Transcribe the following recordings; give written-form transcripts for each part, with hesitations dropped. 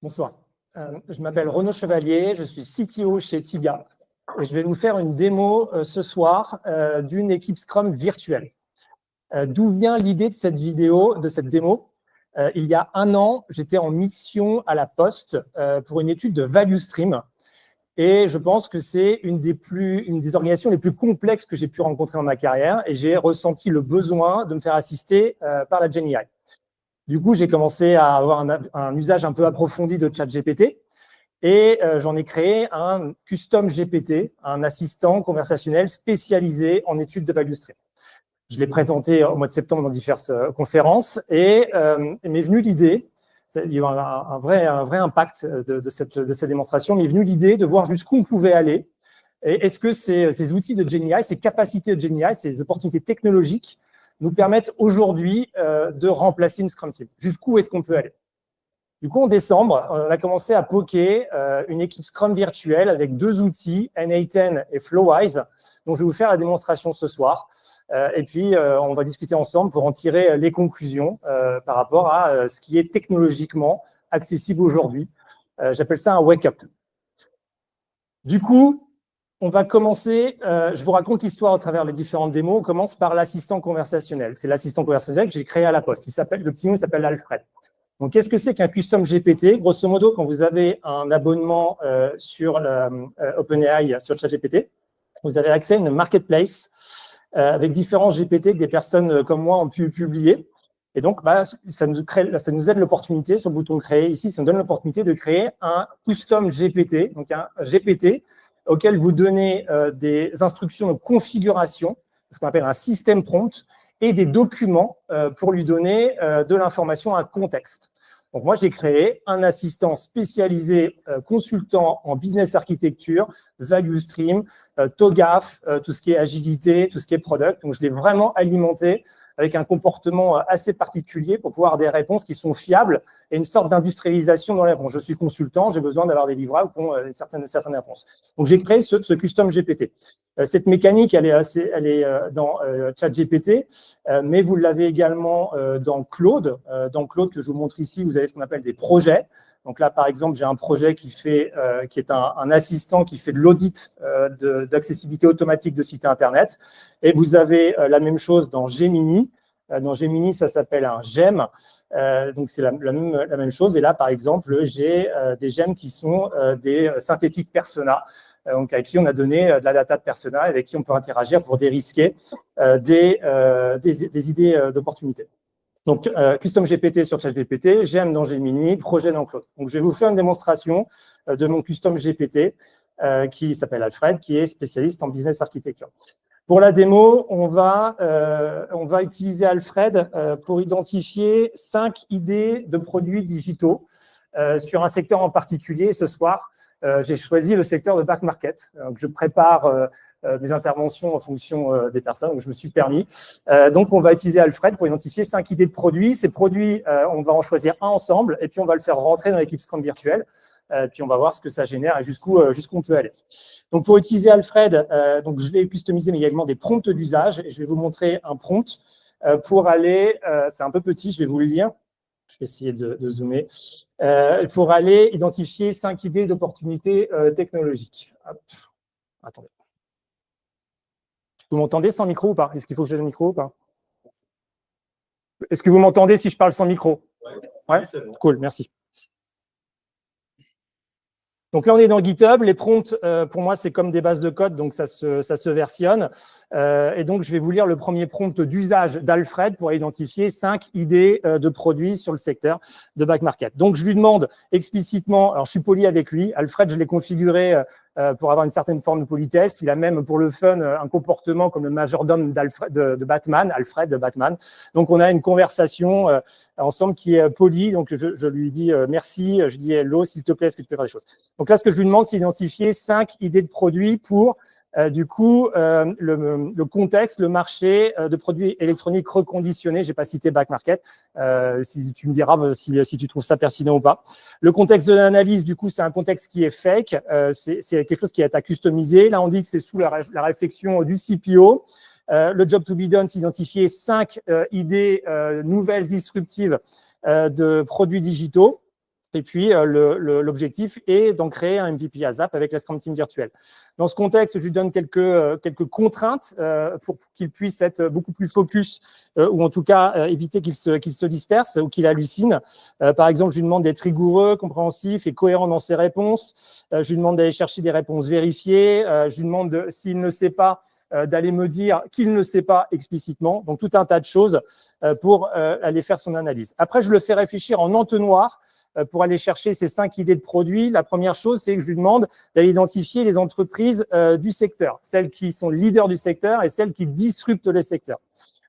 Bonsoir, je m'appelle Renaud Chevalier, je suis CTO chez Tiga et je vais vous faire une démo ce soir d'une équipe Scrum virtuelle. D'où vient l'idée de cette vidéo, de cette démo? Il y a un an, j'étais en mission à la Poste pour une étude de value stream et je pense que c'est une des organisations les plus complexes que j'ai pu rencontrer dans ma carrière et j'ai ressenti le besoin de me faire assister par la GenAI. Du coup, j'ai commencé à avoir un usage un peu approfondi de ChatGPT et j'en ai créé un custom GPT, un assistant conversationnel spécialisé en études de value stream. Je l'ai présenté au mois de septembre dans diverses conférences et m'est venue l'idée, il y a eu un vrai impact de cette démonstration, m'est venue l'idée de voir jusqu'où on pouvait aller. Et est-ce que ces outils de GenAI, ces capacités de GenAI, ces opportunités technologiques nous permettent aujourd'hui de remplacer une Scrum Team. Jusqu'où est-ce qu'on peut aller? Du coup, en décembre, on a commencé à poker une équipe Scrum virtuelle avec deux outils, N8N et Flowise, dont je vais vous faire la démonstration ce soir. Et puis, on va discuter ensemble pour en tirer les conclusions par rapport à ce qui est technologiquement accessible aujourd'hui. J'appelle ça un wake-up. Du coup, on va commencer, je vous raconte l'histoire à travers les différentes démos. On commence par l'assistant conversationnel. C'est l'assistant conversationnel que j'ai créé à la Poste. Le petit nom s'appelle Alfred. Donc, qu'est-ce que c'est qu'un custom GPT? Grosso modo, quand vous avez un abonnement sur OpenAI, sur ChatGPT, vous avez accès à une marketplace avec différents GPT que des personnes comme moi ont pu publier. Et donc, ça nous aide l'opportunité, sur le bouton créer ici, ça nous donne l'opportunité de créer un custom GPT, donc un GPT auquel vous donnez des instructions de configuration, ce qu'on appelle un système prompt, et des documents pour lui donner de l'information, un contexte. Donc, moi, j'ai créé un assistant spécialisé consultant en business architecture, value stream, TOGAF, tout ce qui est agilité, tout ce qui est product. Donc, je l'ai vraiment alimenté avec un comportement assez particulier pour pouvoir avoir des réponses qui sont fiables et une sorte d'industrialisation dans les réponses. Je suis consultant, j'ai besoin d'avoir des livrables qui ont certaines réponses. Donc, j'ai créé ce custom GPT. Cette mécanique, elle est dans ChatGPT, mais vous l'avez également dans Claude. Dans Claude, que je vous montre ici, vous avez ce qu'on appelle des projets. Donc là, par exemple, j'ai un projet qui est un assistant qui fait de l'audit d'accessibilité automatique de sites Internet. Et vous avez la même chose dans Gemini. Dans Gemini, ça s'appelle un gemme. Donc, c'est la même chose. Et là, par exemple, j'ai des gemmes qui sont des synthétiques persona. Donc, à qui on a donné de la data de persona, avec qui on peut interagir pour dérisquer des idées d'opportunités. Donc, Custom GPT sur ChatGPT, GEM dans Gemini, projet dans Claude. Donc, je vais vous faire une démonstration de mon Custom GPT qui s'appelle Alfred, qui est spécialiste en business architecture. Pour la démo, on va utiliser Alfred pour identifier 5 idées de produits digitaux sur un secteur en particulier. Ce soir, j'ai choisi le secteur de back market. Donc, je prépare mes interventions en fonction des personnes, donc je me suis permis. Donc, on va utiliser Alfred pour identifier 5 idées de produits. Ces produits, on va en choisir un ensemble et puis on va le faire rentrer dans l'équipe Scrum virtuelle. Puis on va voir ce que ça génère et jusqu'où on peut aller. Donc, pour utiliser Alfred, donc je l'ai customisé, mais il y a également des prompts d'usage. Et je vais vous montrer un prompt pour aller, c'est un peu petit, je vais vous le lire. Je vais essayer de zoomer. Pour aller identifier 5 idées d'opportunités technologiques. Hop. Attendez. Vous m'entendez sans micro ou pas? Est-ce qu'il faut que j'ai le micro ou pas? Est-ce que vous m'entendez si je parle sans micro? Ouais, cool, merci. Donc là, on est dans GitHub. Les prompts, pour moi, c'est comme des bases de code, donc ça se versionne. Et donc, je vais vous lire le premier prompt d'usage d'Alfred pour identifier 5 idées de produits sur le secteur de back market. Donc, je lui demande explicitement, alors je suis poli avec lui, Alfred, je l'ai configuré pour avoir une certaine forme de politesse. Il a même, pour le fun, un comportement comme le majordome de Batman, Alfred de Batman. Donc, on a une conversation ensemble qui est polie. Donc, je lui dis merci. Je dis hello, s'il te plaît, est-ce que tu peux faire des choses? Donc là, ce que je lui demande, c'est d'identifier 5 idées de produits pour, du coup, le contexte, le marché de produits électroniques reconditionnés. Je n'ai pas cité back market. Si tu me diras si tu trouves ça pertinent ou pas. Le contexte de l'analyse, du coup, c'est un contexte qui est fake. C'est quelque chose qui est à customiser. Là, on dit que c'est sous la réflexion du CPO. Le job to be done, c'est d'identifier 5 idées nouvelles, disruptives de produits digitaux. Et puis, l'objectif est d'en créer un MVP ASAP avec la Scrum Team virtuelle. Dans ce contexte, je lui donne quelques contraintes pour qu'il puisse être beaucoup plus focus ou en tout cas éviter qu'il se disperse ou qu'il hallucine. Par exemple, je lui demande d'être rigoureux, compréhensif et cohérent dans ses réponses. Je lui demande d'aller chercher des réponses vérifiées. Je lui demande, s'il ne sait pas, d'aller me dire qu'il ne sait pas explicitement. Donc, tout un tas de choses pour aller faire son analyse. Après, je le fais réfléchir en entonnoir pour aller chercher ces 5 idées de produits. La première chose, c'est que je lui demande d'aller identifier les entreprises du secteur, celles qui sont leaders du secteur et celles qui disruptent le secteur.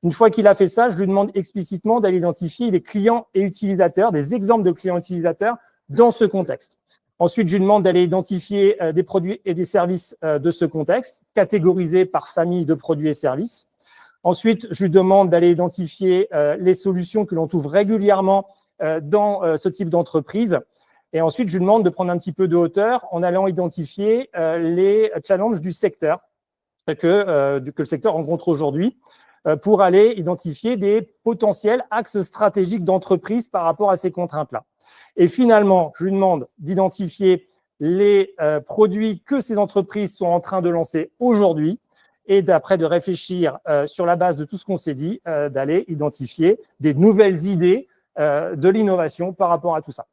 Une fois qu'il a fait ça, je lui demande explicitement d'aller identifier les clients et utilisateurs, des exemples de clients utilisateurs dans ce contexte. Ensuite, je lui demande d'aller identifier des produits et des services de ce contexte, catégorisés par famille de produits et services. Ensuite, je lui demande d'aller identifier les solutions que l'on trouve régulièrement dans ce type d'entreprise. Et ensuite, je lui demande de prendre un petit peu de hauteur en allant identifier les challenges du secteur que le secteur rencontre aujourd'hui pour aller identifier des potentiels axes stratégiques d'entreprise par rapport à ces contraintes-là. Et finalement, je lui demande d'identifier les produits que ces entreprises sont en train de lancer aujourd'hui et d'après de réfléchir sur la base de tout ce qu'on s'est dit, d'aller identifier des nouvelles idées de l'innovation par rapport à tout ça.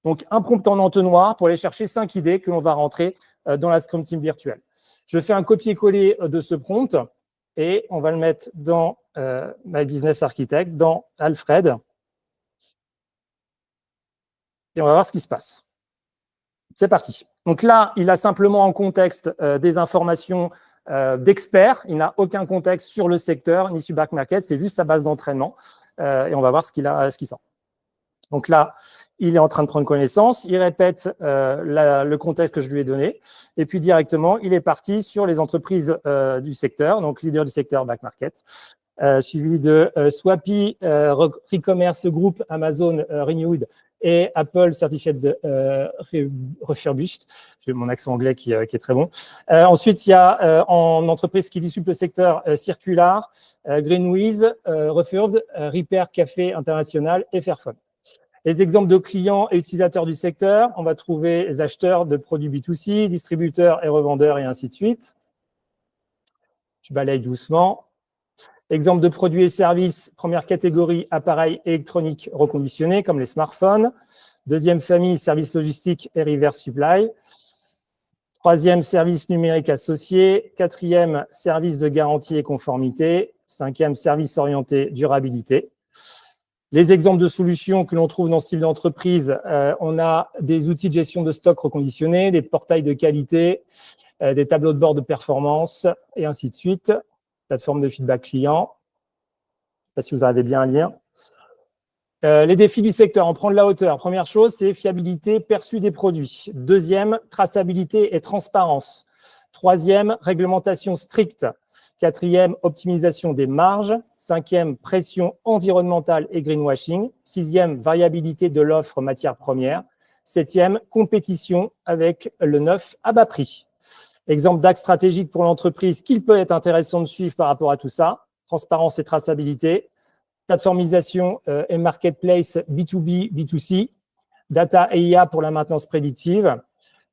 Donc, un prompt en entonnoir pour aller chercher 5 idées que l'on va rentrer dans la Scrum Team virtuelle. Je fais un copier-coller de ce prompt et on va le mettre dans My Business Architect, dans Alfred. Et on va voir ce qui se passe. C'est parti. Donc là, il a simplement en contexte des informations d'experts. Il n'a aucun contexte sur le secteur ni sur Back Market. C'est juste sa base d'entraînement. Et on va voir ce qu'il sent. Donc là, il est en train de prendre connaissance. Il répète le contexte que je lui ai donné. Et puis directement, il est parti sur les entreprises du secteur, donc leader du secteur Back Market, suivi de Swapi, Recommerce Group, Amazon Renewed et Apple Certified Refurbished. J'ai mon accent anglais qui est très bon. Ensuite, il y a en entreprise qui disrupte le secteur Circular, Greenwiz, Refurbed, Repair Café International et Fairphone. Les exemples de clients et utilisateurs du secteur, on va trouver les acheteurs de produits B2C, distributeurs et revendeurs et ainsi de suite. Je balaye doucement. Exemple de produits et services, première catégorie, appareils électroniques reconditionnés comme les smartphones. Deuxième famille, services logistiques et reverse supply. Troisième, services numériques associés. Quatrième, services de garantie et conformité. Cinquième, services orientés durabilité. Les exemples de solutions que l'on trouve dans ce type d'entreprise, on a des outils de gestion de stock reconditionnés, des portails de qualité, des tableaux de bord de performance et ainsi de suite. Plateforme de feedback client. Je ne sais pas si vous arrivez bien à lire. Les défis du secteur, on prend de la hauteur. Première chose, c'est fiabilité perçue des produits. Deuxième, traçabilité et transparence. Troisième, réglementation stricte. Quatrième, optimisation des marges. Cinquième, pression environnementale et greenwashing. Sixième, variabilité de l'offre matière première. Septième, compétition avec le neuf à bas prix. Exemple d'axe stratégique pour l'entreprise qu'il peut être intéressant de suivre par rapport à tout ça. Transparence et traçabilité. Plateformisation et marketplace B2B, B2C. Data et IA pour la maintenance prédictive.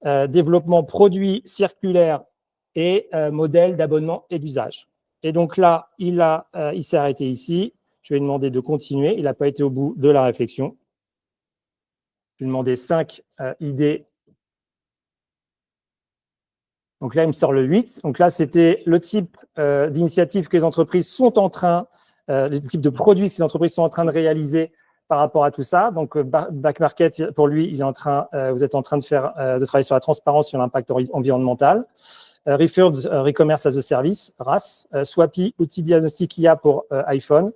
Développement produits circulaires et modèle d'abonnement et d'usage. Et donc là, il s'est arrêté ici. Je vais lui demander de continuer. Il n'a pas été au bout de la réflexion. Je vais lui demander 5 idées. Donc là, il me sort le 8. Donc là, c'était le type d'initiative que les entreprises sont en train, le type de produits que ces entreprises sont en train de réaliser par rapport à tout ça. Donc, Back Market, pour lui, vous êtes en train de travailler sur la transparence, sur l'impact environnemental. Refurbed, Recommerce as a Service, RAS. Swapi, outil diagnostic IA pour iPhone.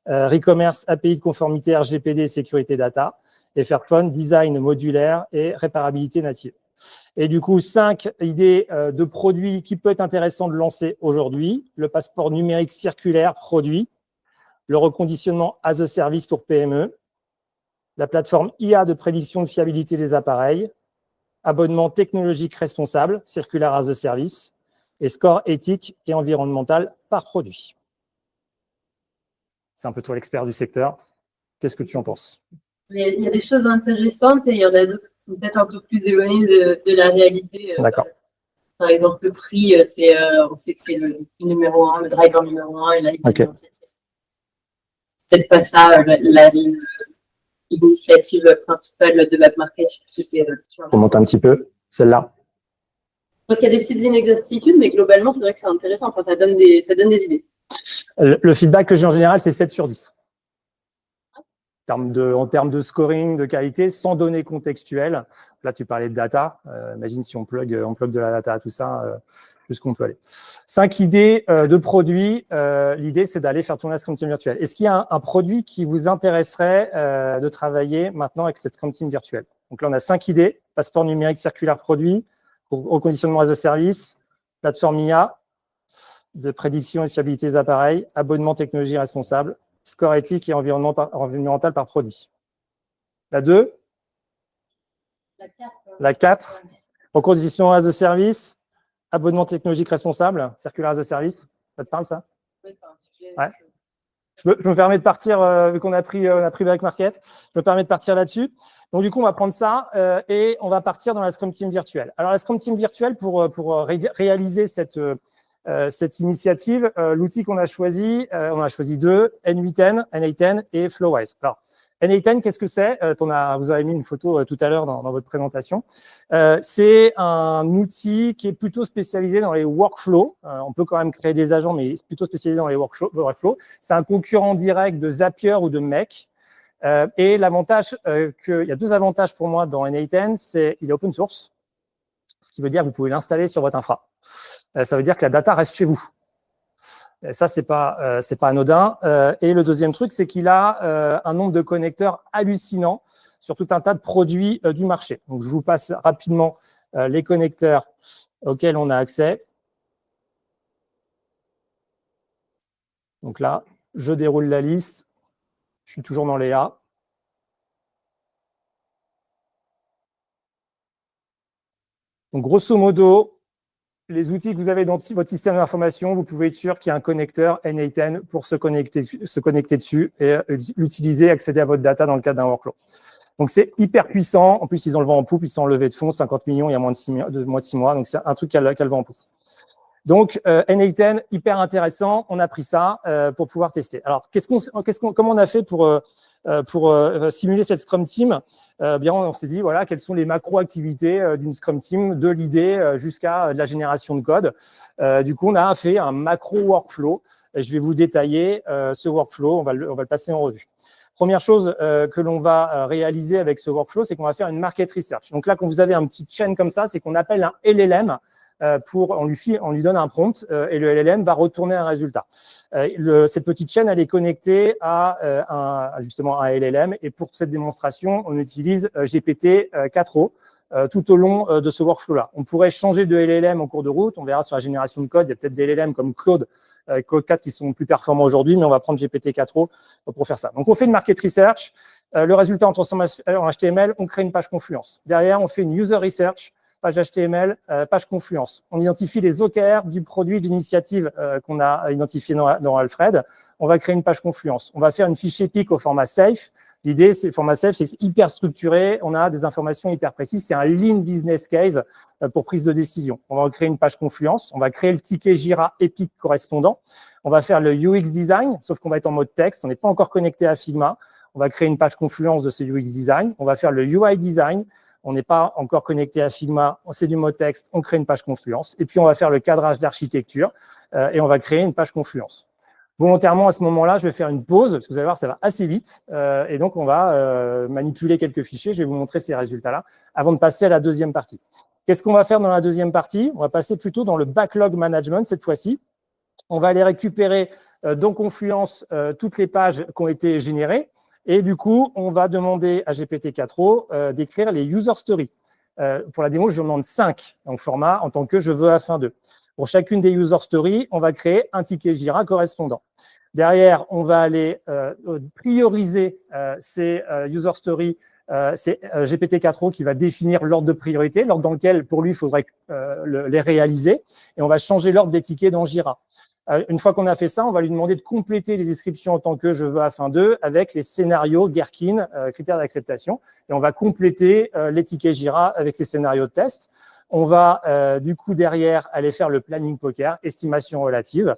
Recommerce, API de conformité RGPD et sécurité data. Et Fairphone, design modulaire et réparabilité native. Et du coup, 5 idées de produits qui peut être intéressant de lancer aujourd'hui. Le passeport numérique circulaire produit. Le reconditionnement as a service pour PME. La plateforme IA de prédiction de fiabilité des appareils. Abonnement technologique responsable, circular as a service, et score éthique et environnemental par produit. C'est un peu toi l'expert du secteur. Qu'est-ce que tu en penses? Il y a des choses intéressantes et il y en a d'autres qui sont peut-être un peu plus éloignées de la réalité. D'accord. Par exemple, le prix, on sait que c'est le numéro 1, le driver numéro 1, et là, il est en 7e. C'est peut-être pas ça l'initiative principale de MapMarket. On monte un petit peu, celle-là. Parce qu'il y a des petites inexactitudes, mais globalement, c'est vrai que c'est intéressant. Enfin, ça donne des idées. Le feedback que j'ai en général, c'est 7 sur 10. En termes de scoring, de qualité, sans données contextuelles. Là, tu parlais de data. Imagine si on plug de la data à tout ça, jusqu'où on peut aller. 5 idées de produits. L'idée, c'est d'aller faire tourner la Scrum Team virtuelle. Est-ce qu'il y a un produit qui vous intéresserait de travailler maintenant avec cette Scrum Team virtuelle? Donc là, on a 5 idées. Passeport numérique, circulaire produit, reconditionnement as a service, plateforme IA, de prédiction et fiabilité des appareils, abonnement technologie responsable, score éthique et environnemental par produit. La 2. La 4. Reconditionnement as a service, abonnement technologique responsable, circulaire as a service. Ça te parle, ça? Ouais. Je me permets de partir, vu qu'on a pris Break Market, je me permets de partir là-dessus. Donc, du coup, on va prendre ça et on va partir dans la Scrum Team virtuelle. Alors, la Scrum Team virtuelle, pour réaliser cette initiative, l'outil qu'on a choisi, on a choisi 2, N8N, N8N et Flowise. Alors, N8N, qu'est-ce que c'est? Vous avez mis une photo tout à l'heure dans votre présentation. C'est un outil qui est plutôt spécialisé dans les workflows. On peut quand même créer des agents, mais plutôt spécialisé dans les workflows. C'est un concurrent direct de Zapier ou de Make. Et l'avantage, il y a 2 avantages pour moi dans N8N, c'est qu'il est open source, ce qui veut dire que vous pouvez l'installer sur votre infra. Ça veut dire que la data reste chez vous. Et ça, c'est pas anodin. Et le deuxième truc, c'est qu'il a un nombre de connecteurs hallucinant sur tout un tas de produits du marché. Donc, je vous passe rapidement les connecteurs auxquels on a accès. Donc là, je déroule la liste. Je suis toujours dans les A. Donc, grosso modo, les outils que vous avez dans votre système d'information, vous pouvez être sûr qu'il y a un connecteur N8N pour se connecter dessus et l'utiliser, accéder à votre data dans le cadre d'un workflow. Donc, c'est hyper puissant. En plus, ils ont le vent en poupe, ils sont en levée de fonds, 50 millions il y a moins de 6 mois. Donc, c'est un truc qui a le vent en poupe. Donc, N8N, hyper intéressant. On a pris ça pour pouvoir tester. Alors, comment on a fait pour simuler cette Scrum Team? Bien, on s'est dit, voilà, quelles sont les macro-activités d'une Scrum Team, de l'idée jusqu'à de la génération de code. Du coup, on a fait un macro-workflow. Je vais vous détailler ce workflow. On va le passer en revue. Première chose que l'on va réaliser avec ce workflow, c'est qu'on va faire une market research. Donc là, quand vous avez un petit chain comme ça, c'est qu'on appelle un LLM. On lui donne un prompt et le LLM va retourner un résultat. Cette petite chaîne, elle est connectée à justement un LLM et pour cette démonstration, on utilise GPT-4o tout au long de ce workflow-là. On pourrait changer de LLM en cours de route. On verra sur la génération de code, il y a peut-être des LLM comme Claude 4 qui sont plus performants aujourd'hui, mais on va prendre GPT-4o pour faire ça. Donc, on fait une market research. Le résultat en transformation en HTML, on crée une page Confluence. Derrière, on fait une user research. Page HTML, page Confluence. On identifie les OKR du produit de l'initiative qu'on a identifié dans Alfred. On va créer une page Confluence. On va faire une fiche épique au format safe. L'idée, c'est le format safe, c'est hyper structuré. On a des informations hyper précises. C'est un lean business case pour prise de décision. On va créer une page Confluence. On va créer le ticket Jira épique correspondant. On va faire le UX design, sauf qu'on va être en mode texte. On n'est pas encore connecté à Figma. On va créer une page Confluence de ce UX design. On va faire le UI design. On n'est pas encore connecté à Figma, c'est du mot texte, on crée une page Confluence. Et puis, on va faire le cadrage d'architecture et on va créer une page Confluence. Volontairement, à ce moment-là, je vais faire une pause, parce que vous allez voir, ça va assez vite. Et donc, on va manipuler quelques fichiers. Je vais vous montrer ces résultats-là avant de passer à la deuxième partie. Qu'est-ce qu'on va faire dans la deuxième partie? On va passer plutôt dans le backlog management cette fois-ci. On va aller récupérer dans Confluence toutes les pages qui ont été générées. Et du coup, on va demander à GPT-4o d'écrire les user stories. Pour la démo, je demande 5 en format en tant que je veux afin de. Pour chacune des user stories, on va créer un ticket Jira correspondant. Derrière, on va aller prioriser ces user stories. C'est GPT-4o qui va définir l'ordre de priorité, l'ordre dans lequel, pour lui, il faudrait les réaliser. Et on va changer l'ordre des tickets dans Jira. Une fois qu'on a fait ça, on va lui demander de compléter les descriptions en tant que je veux afin de avec les scénarios Gherkin, critères d'acceptation. Et on va compléter les tickets Jira avec ces scénarios de test. On va du coup derrière aller faire le planning poker, estimation relative,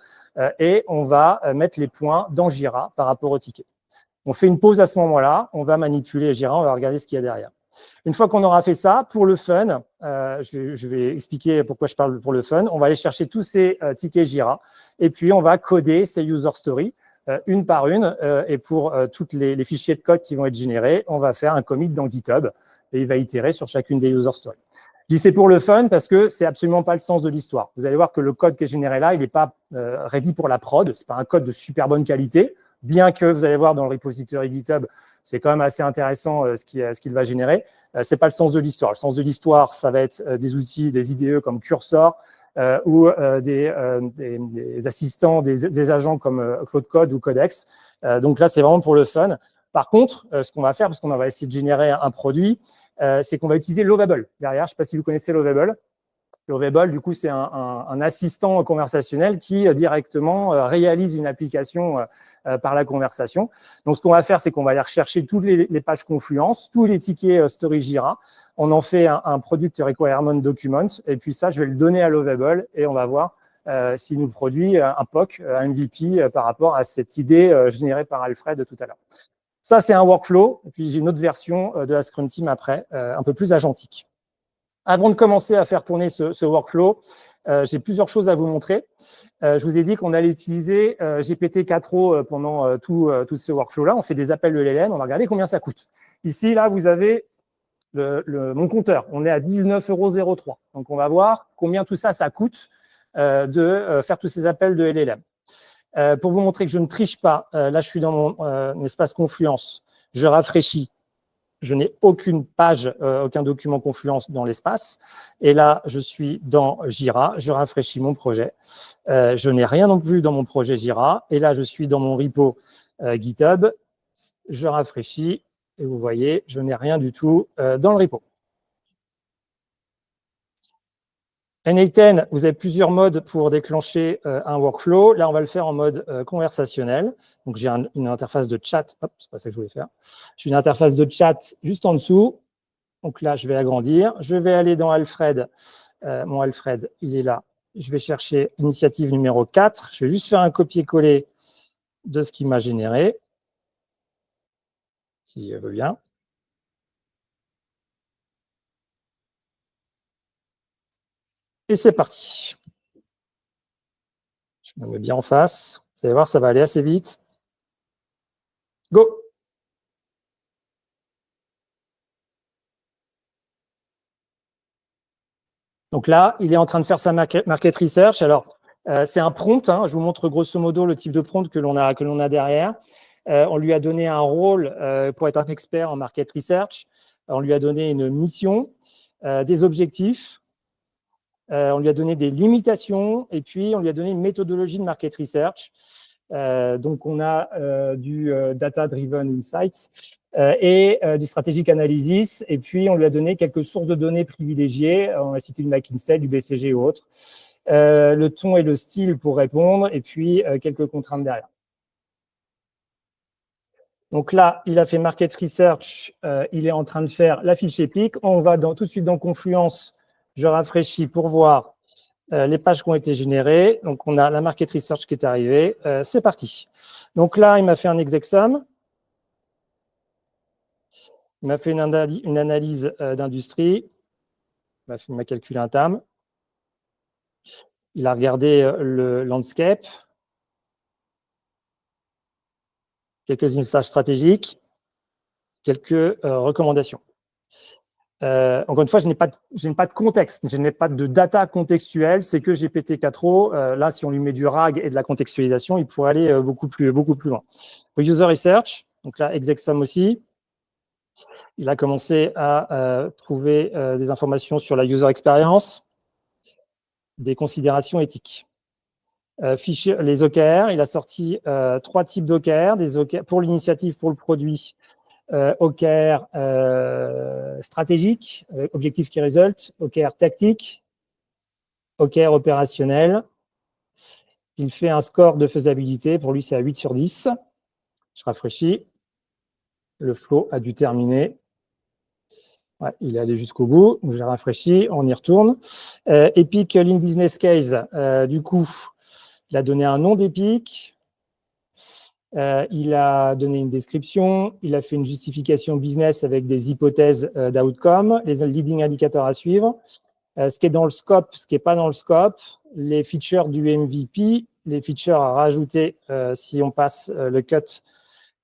et on va mettre les points dans Jira par rapport au ticket. On fait une pause à ce moment-là, on va manipuler Jira, on va regarder ce qu'il y a derrière. Une fois qu'on aura fait ça, pour le fun, je vais expliquer pourquoi je parle pour le fun, on va aller chercher tous ces tickets Jira et puis on va coder ces user stories une par une et pour tous les fichiers de code qui vont être générés, on va faire un commit dans GitHub et il va itérer sur chacune des user stories. Je dis c'est pour le fun parce que c'est absolument pas le sens de l'histoire. Vous allez voir que le code qui est généré là, il n'est pas ready pour la prod, c'est pas un code de super bonne qualité, bien que vous allez voir dans le repository GitHub, c'est quand même assez intéressant ce qu'il va générer. Ce n'est pas le sens de l'histoire. Le sens de l'histoire, ça va être des outils, des IDE comme Cursor ou des assistants, des agents comme Claude Code ou Codex. Donc là, c'est vraiment pour le fun. Par contre, ce qu'on va faire, parce qu'on va essayer de générer un produit, c'est qu'on va utiliser Lovable derrière. Je ne sais pas si vous connaissez Lovable. Lovable, du coup, c'est un assistant conversationnel qui directement réalise une application par la conversation. Donc, ce qu'on va faire, c'est qu'on va aller rechercher toutes les pages Confluence, tous les tickets Story Jira. On en fait un Product Requirement Document. Et puis ça, je vais le donner à Lovable et on va voir s'il nous produit un POC, un MVP par rapport à cette idée générée par Alfred tout à l'heure. Ça, c'est un workflow. Et puis, j'ai une autre version de la Scrum Team après, un peu plus agentique. Avant de commencer à faire tourner ce workflow, j'ai plusieurs choses à vous montrer. Je vous ai dit qu'on allait utiliser GPT-4o pendant tout ce workflow-là. On fait des appels de LLM, on va regarder combien ça coûte. Ici, là, vous avez mon compteur. On est à 19,03 €. Donc, on va voir combien tout ça, ça coûte de faire tous ces appels de LLM. Pour vous montrer que je ne triche pas, là, je suis dans mon espace Confluence. Je rafraîchis. Je n'ai aucune page, aucun document Confluence dans l'espace. Et là, je suis dans Jira. Je rafraîchis mon projet. Je n'ai rien non plus dans mon projet Jira. Et là, je suis dans mon repo GitHub. Je rafraîchis. Et vous voyez, je n'ai rien du tout dans le repo. N8N, vous avez plusieurs modes pour déclencher un workflow. Là, on va le faire en mode conversationnel. Donc, j'ai une interface de chat. Hop, c'est pas ça que je voulais faire. J'ai une interface de chat juste en dessous. Donc là, je vais agrandir. Je vais aller dans Alfred. Mon Alfred, il est là. Je vais chercher l'initiative numéro 4. Je vais juste faire un copier-coller de ce qu'il m'a généré. S'il veut bien. Et c'est parti. Je me mets bien en face. Vous allez voir, ça va aller assez vite. Go! Donc là, il est en train de faire sa market research. Alors, c'est un prompt. Hein. Je vous montre grosso modo le type de prompt que l'on a derrière. On lui a donné un rôle pour être un expert en market research. On lui a donné une mission, des objectifs. On lui a donné des limitations et puis on lui a donné une méthodologie de market research. Donc, on a du data-driven insights et du strategic analysis. Et puis, on lui a donné quelques sources de données privilégiées. On a cité du McKinsey, du BCG ou autre. Le ton et le style pour répondre et puis quelques contraintes derrière. Donc là, il a fait market research. Il est en train de faire la fiche épique. On va tout de suite dans Confluence. Je rafraîchis pour voir les pages qui ont été générées. Donc, on a la market research qui est arrivée. C'est parti. Donc là, il m'a fait un exec-sum. Il m'a fait une analyse d'industrie. Il m'a calculé un TAM. Il a regardé le landscape. Quelques insights stratégiques. Quelques recommandations. Encore une fois, je n'ai pas de contexte, je n'ai pas de data contextuelle, c'est que GPT-4o. Là, si on lui met du RAG et de la contextualisation, il pourrait aller beaucoup plus loin. User Research, donc là, exec-sum aussi. Il a commencé à trouver des informations sur la user experience, des considérations éthiques. Les OKR, il a sorti 3 types d'OKR, des OKR pour l'initiative, pour le produit. OKR stratégique, objectif qui résulte, OKR tactique, OKR opérationnel. Il fait un score de faisabilité. Pour lui, c'est à 8 sur 10. Je rafraîchis. Le flow a dû terminer. Ouais, il est allé jusqu'au bout. Je l'ai rafraîchi. On y retourne. Epic Lean Business Case. Du coup, il a donné un nom d'Epic. Il a donné une description. Il a fait une justification business avec des hypothèses d'outcome, les leading indicateurs à suivre. Ce qui est dans le scope, ce qui n'est pas dans le scope, les features du MVP, les features à rajouter si on passe le cut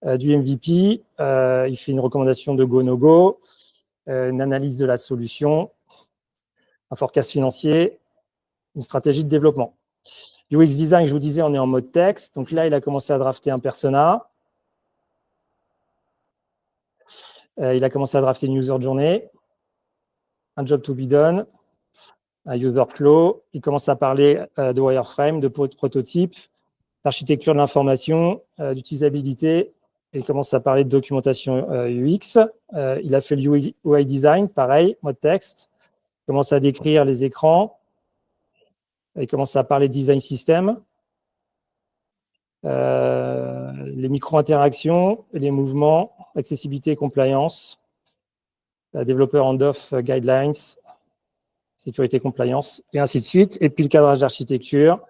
du MVP. Il fait une recommandation de go, no go, une analyse de la solution, un forecast financier, une stratégie de développement. UX design, je vous disais, on est en mode texte. Donc là, il a commencé à drafter un persona. Il a commencé à drafter une user journey, un job to be done, un user flow. Il commence à parler de wireframe, de prototype, d'architecture de l'information, d'utilisabilité. Il commence à parler de documentation UX. Il a fait le UI design, pareil, mode texte. Il commence à décrire les écrans. Il commence à parler de design system. Les micro-interactions, les mouvements, accessibilité et compliance, développeur handoff guidelines, sécurité compliance, et ainsi de suite. Et puis le cadrage d'architecture.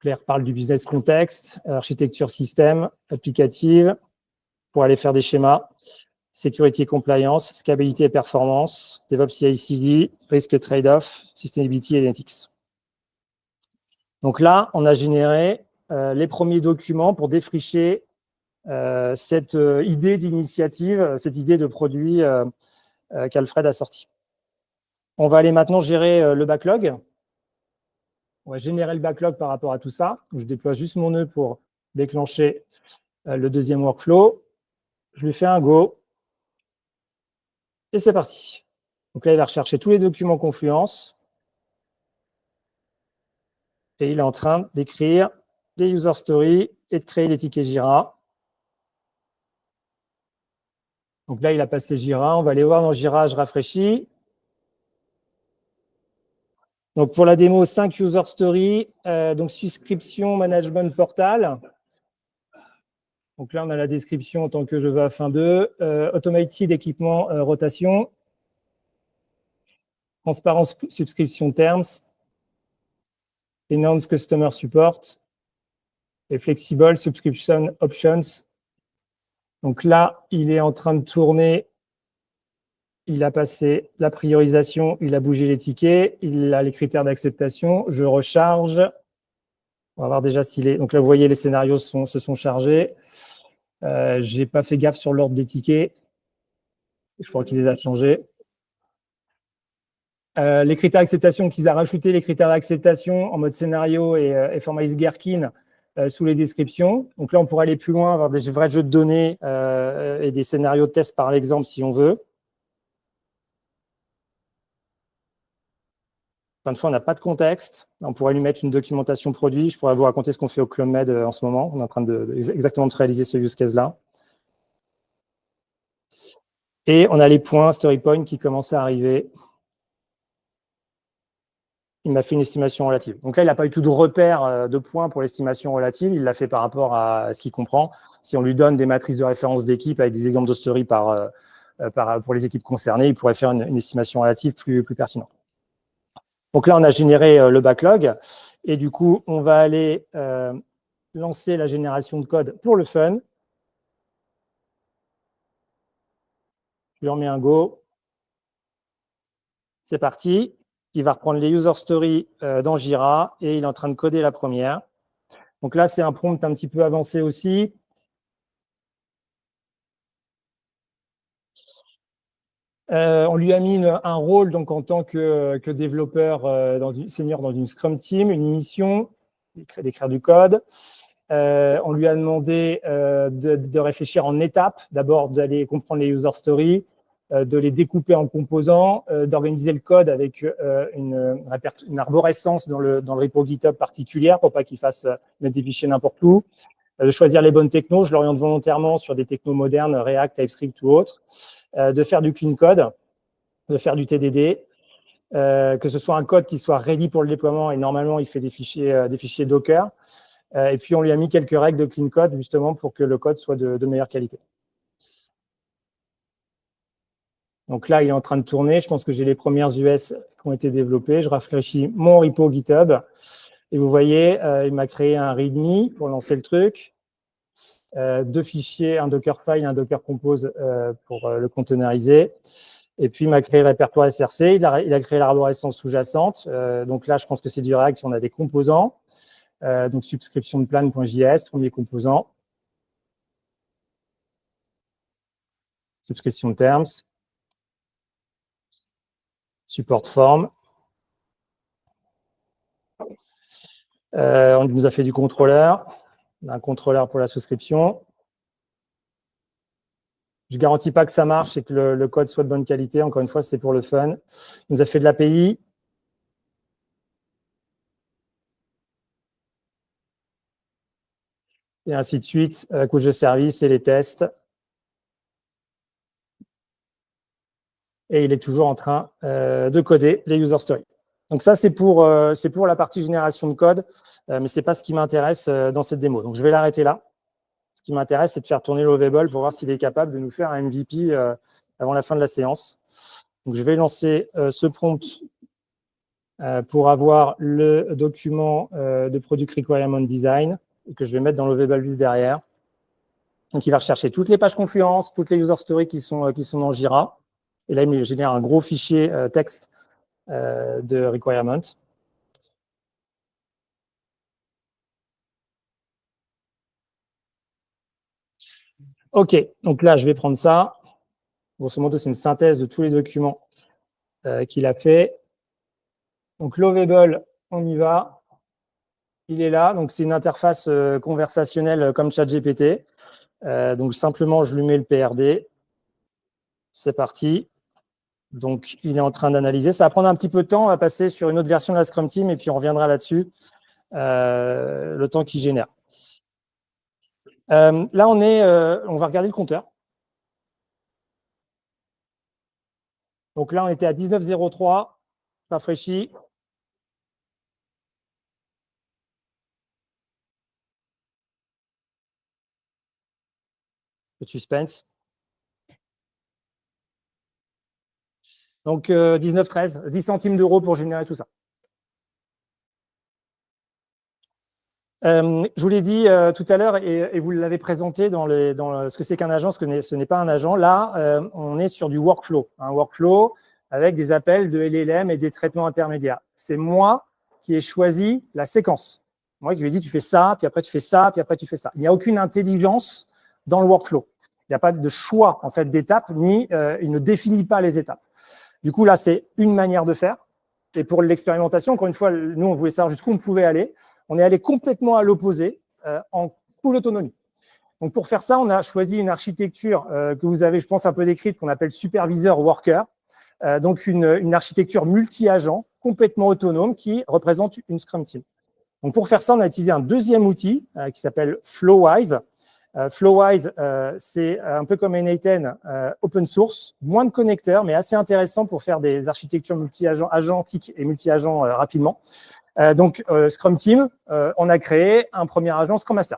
Claire parle du business context, architecture système, applicative, pour aller faire des schémas, sécurité et compliance, scalabilité et performance, DevOps CI/CD, risque trade-off, sustainability et ethics. Donc là, on a généré les premiers documents pour défricher cette idée d'initiative, cette idée de produit qu'Alfred a sorti. On va aller maintenant gérer le backlog. On va générer le backlog par rapport à tout ça. Je déploie juste mon nœud pour déclencher le deuxième workflow. Je lui fais un go. Et c'est parti. Donc là, il va rechercher tous les documents Confluence. Et il est en train d'écrire les user stories et de créer les tickets Jira. Donc là, il a passé Jira. On va aller voir dans Jira, je rafraîchis. Donc pour la démo, 5 user stories, donc souscription, management, portal. Donc là, on a la description en tant que je veux à fin 2. Automated, équipement, rotation. Transparence, subscription terms. Enhanced customer support. Et flexible, subscription options. Donc là, il est en train de tourner. Il a passé la priorisation, il a bougé les tickets, il a les critères d'acceptation. Je recharge. On va voir déjà s'il est. Donc là, vous voyez, les scénarios se sont chargés. Je n'ai pas fait gaffe sur l'ordre des tickets. Je crois qu'il les a changés. Les critères d'acceptation, qu'ils a rajouté les critères d'acceptation en mode scénario et formalise Gherkin sous les descriptions. Donc là, on pourrait aller plus loin, avoir des vrais jeux de données et des scénarios de test par l'exemple si on veut. Encore une fois, on n'a pas de contexte. On pourrait lui mettre une documentation produit. Je pourrais vous raconter ce qu'on fait au Club Med en ce moment. On est en train exactement de réaliser ce use case-là. Et on a les points story point qui commencent à arriver. Il m'a fait une estimation relative. Donc là, il n'a pas eu tout de repère de points pour l'estimation relative. Il l'a fait par rapport à ce qu'il comprend. Si on lui donne des matrices de référence d'équipe avec des exemples de story pour les équipes concernées, il pourrait faire une estimation relative plus pertinente. Donc là, on a généré le backlog. Et du coup, on va aller lancer la génération de code pour le fun. Je lui remets un go. C'est parti. Il va reprendre les user stories dans Jira et il est en train de coder la première. Donc là, c'est un prompt un petit peu avancé aussi. On lui a mis un rôle donc, en tant que développeur senior dans une Scrum Team, une mission, d'écrire du code. On lui a demandé de réfléchir en étapes, d'abord d'aller comprendre les user stories, de les découper en composants, d'organiser le code avec une arborescence dans le repo GitHub particulière pour pas qu'il fasse mettre des fichiers n'importe où, de choisir les bonnes technos. Je l'oriente volontairement sur des technos modernes, React, TypeScript ou autres, de faire du clean code, de faire du TDD, que ce soit un code qui soit ready pour le déploiement, et normalement, il fait des fichiers Docker. Et puis, on lui a mis quelques règles de clean code, justement, pour que le code soit de meilleure qualité. Donc là, il est en train de tourner. Je pense que j'ai les premières US qui ont été développées. Je rafraîchis mon repo GitHub. Et vous voyez, il m'a créé un README pour lancer le truc. 2 fichiers, un Dockerfile et un Docker Compose pour le containeriser. Et puis, il m'a créé le répertoire SRC. Il a créé l'arborescence sous-jacente. Donc là, je pense que c'est du React. On a des composants. Donc, subscription de plan.js, premier composant. Subscription de terms. Support form. On nous a fait du contrôleur. On a un contrôleur pour la souscription. Je ne garantis pas que ça marche et que le code soit de bonne qualité. Encore une fois, c'est pour le fun. Il nous a fait de l'API. Et ainsi de suite, la couche de service et les tests. Et il est toujours en train de coder les user stories. Donc ça, c'est pour la partie génération de code, mais ce n'est pas ce qui m'intéresse dans cette démo. Donc je vais l'arrêter là. Ce qui m'intéresse, c'est de faire tourner Lovable pour voir s'il est capable de nous faire un MVP avant la fin de la séance. Donc je vais lancer ce prompt pour avoir le document de Product Requirement Design que je vais mettre dans Lovable View derrière. Donc il va rechercher toutes les pages Confluence, toutes les user stories qui sont dans Jira. Et là, il me génère un gros fichier texte de requirement. OK, donc là, je vais prendre ça. Grosso modo, c'est une synthèse de tous les documents qu'il a fait. Donc, Lovable, on y va. Il est là. Donc, c'est une interface conversationnelle comme ChatGPT. Donc, simplement, je lui mets le PRD. C'est parti. Donc, il est en train d'analyser. Ça va prendre un petit peu de temps. On va passer sur une autre version de la Scrum Team et puis on reviendra là-dessus le temps qu'il génère. Là, on va regarder le compteur. Donc là, on était à 19,03. Rafraîchi. Le suspense. Donc 19,13, 10 centimes d'euros pour générer tout ça. Je vous l'ai dit tout à l'heure et vous l'avez présenté dans ce que c'est qu'un agent, ce n'est pas un agent. Là, on est sur du workflow. Un workflow avec des appels de LLM et des traitements intermédiaires. C'est moi qui ai choisi la séquence. Moi qui lui ai dit, tu fais ça, puis après tu fais ça, puis après tu fais ça. Il n'y a aucune intelligence dans le workflow. Il n'y a pas de choix en fait, d'étapes, ni il ne définit pas les étapes. Du coup, là, c'est une manière de faire. Et pour l'expérimentation, encore une fois, nous, on voulait savoir jusqu'où on pouvait aller. On est allé complètement à l'opposé, en full autonomie. Donc, pour faire ça, on a choisi une architecture que vous avez, je pense, un peu décrite, qu'on appelle supervisor worker. Donc, une architecture multi-agent, complètement autonome, qui représente une Scrum Team. Donc, pour faire ça, on a utilisé un deuxième outil qui s'appelle Flowise. Flowise, c'est un peu comme N8N, open source, moins de connecteurs, mais assez intéressant pour faire des architectures multi-agents, agentiques et multi-agents rapidement. Donc, Scrum Team, on a créé un premier agent Scrum Master.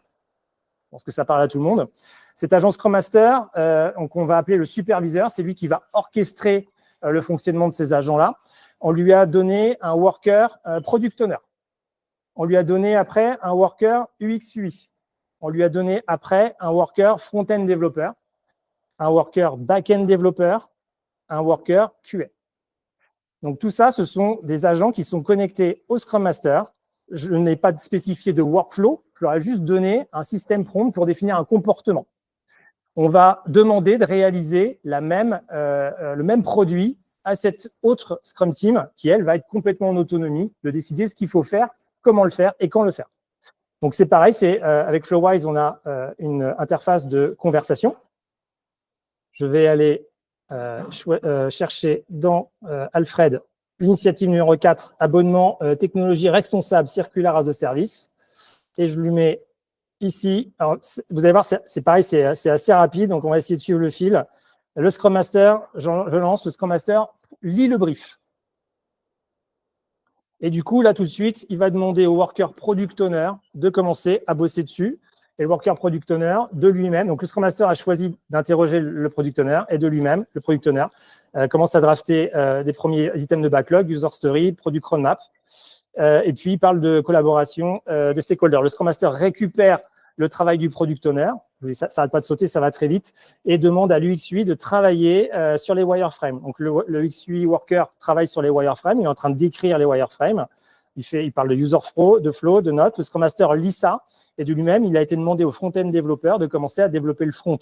Je pense que ça parle à tout le monde. Cet agent Scrum Master, donc on va appeler le superviseur, c'est lui qui va orchestrer le fonctionnement de ces agents-là. On lui a donné un worker Product Owner. On lui a donné après un worker UX/UI. On lui a donné après un worker front-end développeur, un worker back-end développeur, un worker QA. Donc, tout ça, ce sont des agents qui sont connectés au Scrum Master. Je n'ai pas spécifié de workflow, je leur ai juste donné un système prompt pour définir un comportement. On va demander de réaliser le même produit à cette autre Scrum Team qui, elle, va être complètement en autonomie, de décider ce qu'il faut faire, comment le faire et quand le faire. Donc, c'est pareil, avec Flowise, on a une interface de conversation. Je vais aller chercher dans Alfred l'initiative numéro 4, abonnement technologie responsable circulaire as a service. Et je lui mets ici. Alors, vous allez voir, c'est pareil, c'est assez rapide, donc on va essayer de suivre le fil. Le Scrum Master, je lance, le Scrum Master lit le brief. Et du coup, là, tout de suite, il va demander au worker product owner de commencer à bosser dessus. Et le worker product owner de lui-même, donc le Scrum Master a choisi d'interroger le product owner et de lui-même, le product owner, commence à drafter des premiers items de backlog, user story, product roadmap. Et puis, il parle de collaboration des stakeholders. Le Scrum Master récupère le travail du product owner, ça n'arrête pas de sauter, ça va très vite, et demande à l'UX/UI de travailler sur les wireframes. Donc, le UX/UI worker travaille sur les wireframes, il est en train d'écrire les wireframes. Il parle de user flow, de notes. Le Scrum Master lit ça et de lui-même, il a été demandé au front-end développeur de commencer à développer le front.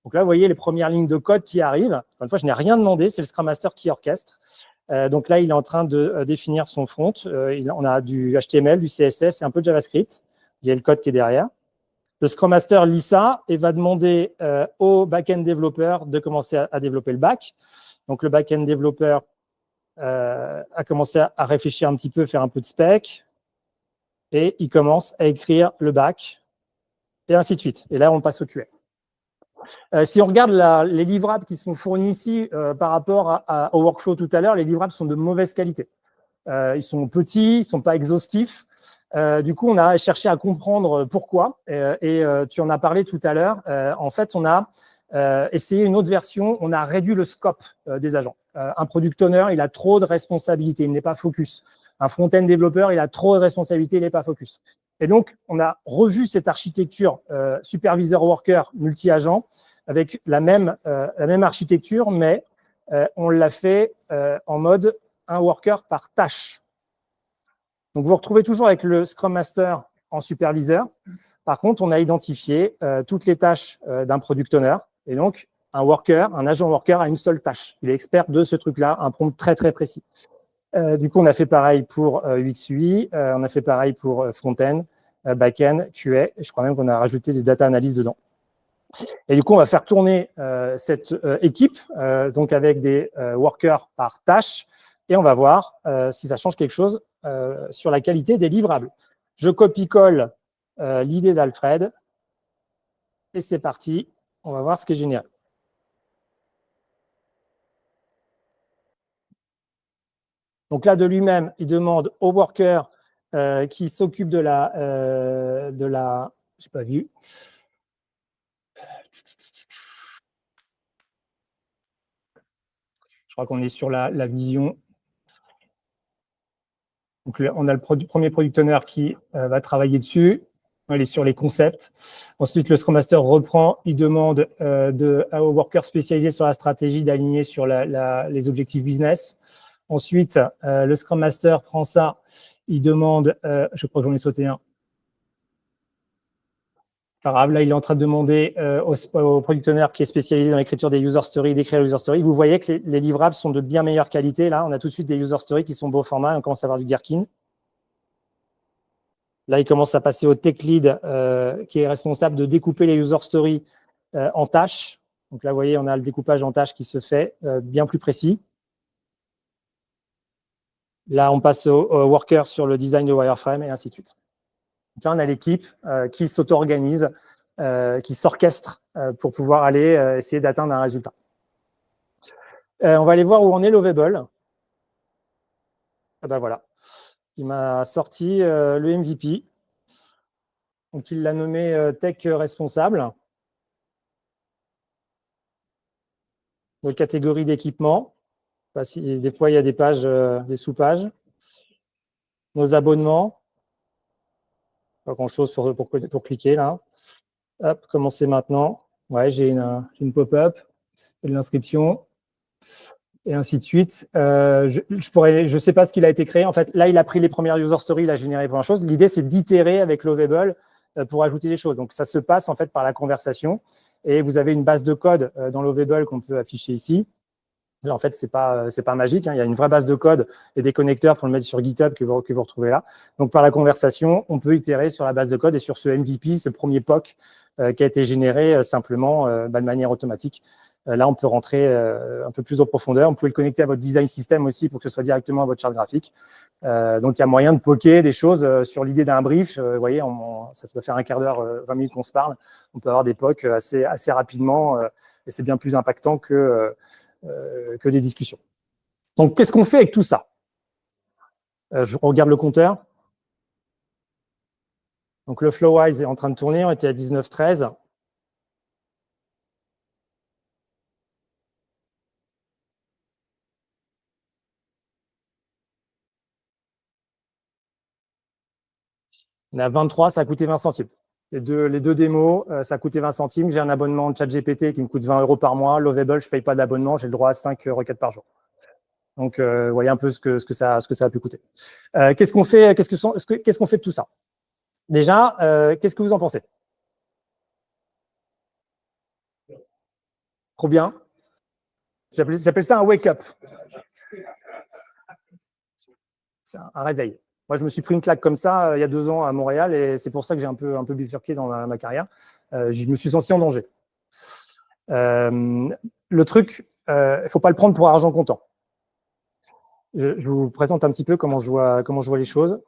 Donc là, vous voyez les premières lignes de code qui arrivent. Encore une fois, je n'ai rien demandé, c'est le Scrum Master qui orchestre. Donc là, il est en train de définir son front. On a du HTML, du CSS et un peu de JavaScript. Il y a le code qui est derrière. Le Scrum Master lit ça et va demander au back-end développeur de commencer à développer le back. Donc le back-end développeur a commencé à réfléchir un petit peu, faire un peu de spec, et il commence à écrire le back, et ainsi de suite. Et là, on passe au QA. Si on regarde les livrables qui sont fournis ici par rapport au workflow tout à l'heure, les livrables sont de mauvaise qualité. Ils sont petits, ils ne sont pas exhaustifs. Du coup, on a cherché à comprendre pourquoi. Et tu en as parlé tout à l'heure. En fait, on a essayé une autre version. On a réduit le scope des agents. Un product owner, il a trop de responsabilités, il n'est pas focus. Un front-end développeur, il a trop de responsabilités, il n'est pas focus. Et donc, on a revu cette architecture supervisor-worker multi-agent avec la même architecture, mais on l'a fait en mode un worker par tâche. Donc, vous vous retrouvez toujours avec le Scrum Master en superviseur. Par contre, on a identifié toutes les tâches d'un product owner. Et donc, un agent worker a une seule tâche. Il est expert de ce truc-là, un prompt très, très précis. Du coup, on a fait pareil pour UX/UI, on a fait pareil pour front-end, back-end, QA. Et je crois même qu'on a rajouté des data analyses dedans. Et du coup, on va faire tourner cette équipe, donc avec des workers par tâche, et on va voir si ça change quelque chose sur la qualité des livrables. Je copie-colle l'idée d'Alfred, et c'est parti. On va voir ce qui est génial. Donc là, de lui-même, il demande au worker qui s'occupe de la j'ai pas vu. Je crois qu'on est sur la vision. Donc, on a le premier product owner qui va travailler dessus. Il est sur les concepts. Ensuite, le Scrum Master reprend. Il demande au worker spécialisé sur la stratégie d'aligner sur les objectifs business. Ensuite, le Scrum Master prend ça. Il demande, je crois que j'en ai sauté un. Pas grave, là, il est en train de demander au product owner qui est spécialisé dans l'écriture des user stories, d'écrire les user stories. Vous voyez que les livrables sont de bien meilleure qualité. Là, on a tout de suite des user stories qui sont beau format. On commence à avoir du Gherkin. Là, il commence à passer au tech lead qui est responsable de découper les user stories en tâches. Donc là, vous voyez, on a le découpage en tâches qui se fait bien plus précis. Là, on passe au worker sur le design de wireframe et ainsi de suite. Donc là, on a l'équipe qui s'auto-organise, qui s'orchestre pour pouvoir aller essayer d'atteindre un résultat. On va aller voir où en est Lovable. Ah ben voilà. Il m'a sorti le MVP. Donc, il l'a nommé Tech responsable. De catégorie d'équipement. Des fois, il y a des pages, des sous-pages. Nos abonnements. Pas grand-chose pour cliquer là. Hop, commencer maintenant. Ouais, j'ai une pop-up, de l'inscription, et ainsi de suite. Je sais pas ce qu'il a été créé. En fait, là, il a pris les premières user stories, il a généré les premières choses. L'idée, c'est d'itérer avec Lovable pour ajouter des choses. Donc, ça se passe en fait par la conversation. Et vous avez une base de code dans Lovable qu'on peut afficher ici. Là, en fait, c'est pas magique. Hein. Il y a une vraie base de code et des connecteurs pour le mettre sur GitHub que vous retrouvez là. Donc, par la conversation, on peut itérer sur la base de code et sur ce MVP, ce premier POC qui a été généré simplement de manière automatique. Là, on peut rentrer un peu plus en profondeur. On peut le connecter à votre design system aussi pour que ce soit directement à votre charte graphique. Donc, il y a moyen de poker des choses sur l'idée d'un brief. Vous voyez, ça doit faire un quart d'heure, 20 minutes qu'on se parle. On peut avoir des POC assez rapidement et c'est bien plus impactant que des discussions. Donc, qu'est-ce qu'on fait avec tout ça? Je regarde le compteur. Donc, le Flowise est en train de tourner. On était à 19,13. On est à 23, ça a coûté 20 centimes. Les deux démos, ça a coûté 20 centimes. J'ai un abonnement de ChatGPT qui me coûte 20 € par mois. Lovable, je ne paye pas d'abonnement. J'ai le droit à 5 requêtes par jour. Donc, vous voyez un peu ce que ça a pu coûter. Qu'est-ce qu'on fait de tout ça? Déjà, qu'est-ce que vous en pensez? Trop bien. J'appelle ça un wake-up. C'est un réveil. Moi, je me suis pris une claque comme ça il y a 2 ans à Montréal et c'est pour ça que j'ai un peu bifurqué dans ma carrière. Je me suis senti en danger. Le truc, il ne faut pas le prendre pour argent comptant. Je vous présente un petit peu comment je vois les choses.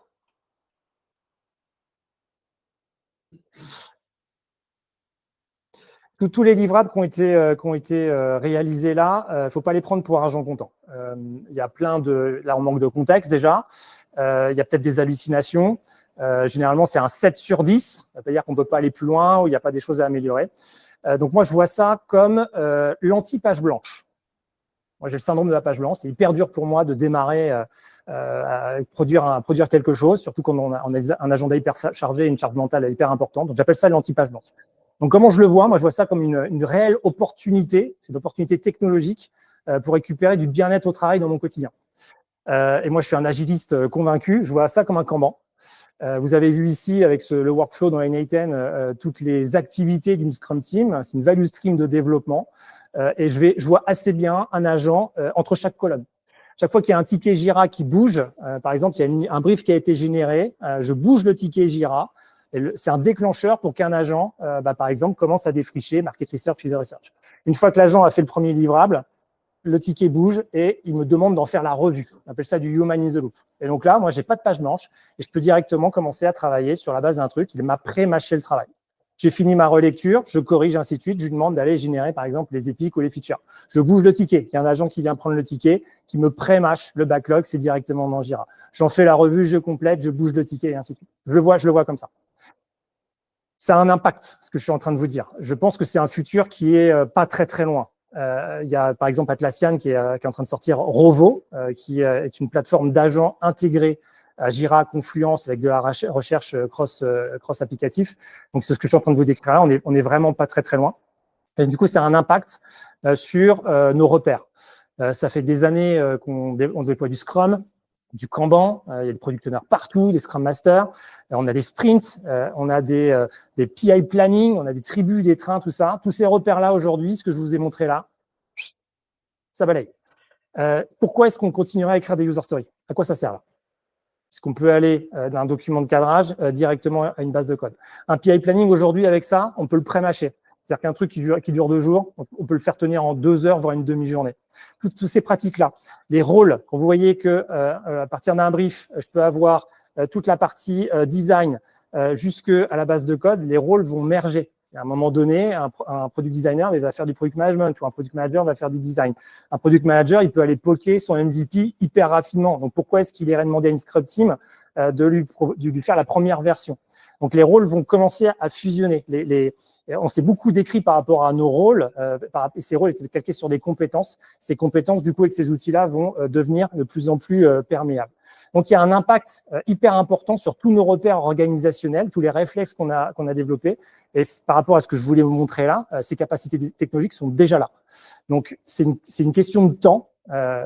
Tous les livrables qui ont été réalisés là, il ne faut pas les prendre pour argent comptant. Il y a plein de… Là, on manque de contexte déjà. Il y a peut-être des hallucinations. Généralement, c'est un 7 sur 10. Ça veut dire qu'on ne peut pas aller plus loin ou il n'y a pas des choses à améliorer. Donc, moi, je vois ça comme l'anti-page blanche. Moi, j'ai le syndrome de la page blanche. C'est hyper dur pour moi de démarrer à produire quelque chose, surtout quand on a un agenda hyper chargé et une charge mentale hyper importante. Donc, j'appelle ça l'anti-page blanche. Donc, comment je le vois? Moi, je vois ça comme une réelle opportunité, c'est une opportunité technologique pour récupérer du bien-être au travail dans mon quotidien. Et moi, je suis un agiliste convaincu. Je vois ça comme un Kanban. Vous avez vu ici, avec le workflow dans N8N, toutes les activités d'une Scrum Team. C'est une value stream de développement. Et je vois assez bien un agent entre chaque colonne. Chaque fois qu'il y a un ticket Jira qui bouge, par exemple, il y a un brief qui a été généré, je bouge le ticket Jira. C'est un déclencheur pour qu'un agent, par exemple, commence à défricher Market Research, User Research. Une fois que l'agent a fait le premier livrable, le ticket bouge et il me demande d'en faire la revue. On appelle ça du Human in the Loop. Et donc là, moi, je n'ai pas de page blanche et je peux directement commencer à travailler sur la base d'un truc. Il m'a pré-mâché le travail. J'ai fini ma relecture, je corrige, ainsi de suite. Je lui demande d'aller générer, par exemple, les épiques ou les features. Je bouge le ticket. Il y a un agent qui vient prendre le ticket, qui me pré-mâche le backlog, c'est directement dans Jira. J'en fais la revue, je complète, je bouge le ticket et ainsi de suite. Je le vois comme ça. Ça a un impact, ce que je suis en train de vous dire. Je pense que c'est un futur qui est pas très, très loin. Il y a par exemple Atlassian qui est en train de sortir Rovo, qui est une plateforme d'agents intégrée à Jira, Confluence, avec de la recherche cross-applicatif. Donc, c'est ce que je suis en train de vous décrire là. On est vraiment pas très, très loin. Et du coup, ça a un impact sur nos repères. Ça fait des années qu'on déploie du Scrum, du Kanban, il y a des Product Owners partout, des Scrum Masters, on a des sprints, on a des PI planning, on a des tribus, des trains, tout ça. Tous ces repères-là aujourd'hui, ce que je vous ai montré là, ça balaye. Pourquoi est-ce qu'on continuerait à écrire des user stories? À quoi ça sert là? Est-ce qu'on peut aller d'un document de cadrage directement à une base de code? Un PI planning aujourd'hui, avec ça, on peut le pré-mâcher. C'est-à-dire qu'un truc qui dure 2 jours, on peut le faire tenir en 2 heures, voire une demi-journée. Toutes ces pratiques-là. Les rôles, quand vous voyez qu'à partir d'un brief, je peux avoir toute la partie design jusqu'à la base de code, les rôles vont merger. À un moment donné, un product designer il va faire du product management ou un product manager va faire du design. Un product manager, il peut aller poker son MVP hyper rapidement. Donc, pourquoi est-ce qu'il irait demander à une Scrum Team de lui faire la première version? Donc, les rôles vont commencer à fusionner. On s'est beaucoup décrit par rapport à nos rôles, et ces rôles étaient calqués sur des compétences. Ces compétences, du coup, avec ces outils-là, vont devenir de plus en plus perméables. Donc, il y a un impact hyper important sur tous nos repères organisationnels, tous les réflexes qu'on a développés. Et par rapport à ce que je voulais vous montrer là, ces capacités technologiques sont déjà là. Donc, c'est une question de temps.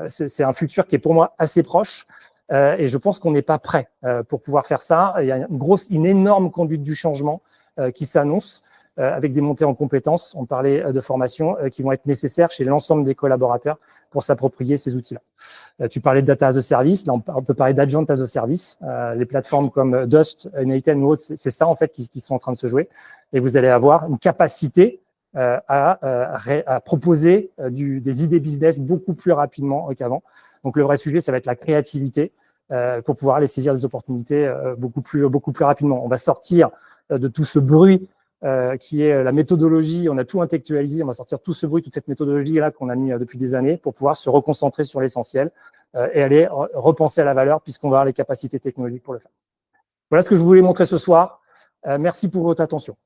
C'est un futur qui est pour moi assez proche. Et je pense qu'on n'est pas prêt pour pouvoir faire ça. Il y a une énorme conduite du changement qui s'annonce avec des montées en compétences. On parlait de formation qui vont être nécessaires chez l'ensemble des collaborateurs pour s'approprier ces outils-là. Tu parlais de data as a service. Là, on peut parler d'agent as a service. Les plateformes comme Dust, N8N ou autres, c'est ça en fait qui sont en train de se jouer. Et vous allez avoir une capacité à proposer des idées business beaucoup plus rapidement qu'avant. Donc, le vrai sujet, ça va être la créativité pour pouvoir aller saisir des opportunités beaucoup plus rapidement. On va sortir de tout ce bruit qui est la méthodologie. On a tout intellectualisé, on va sortir tout ce bruit, toute cette méthodologie-là qu'on a mis depuis des années pour pouvoir se reconcentrer sur l'essentiel et aller repenser à la valeur puisqu'on va avoir les capacités technologiques pour le faire. Voilà ce que je voulais montrer ce soir. Merci pour votre attention.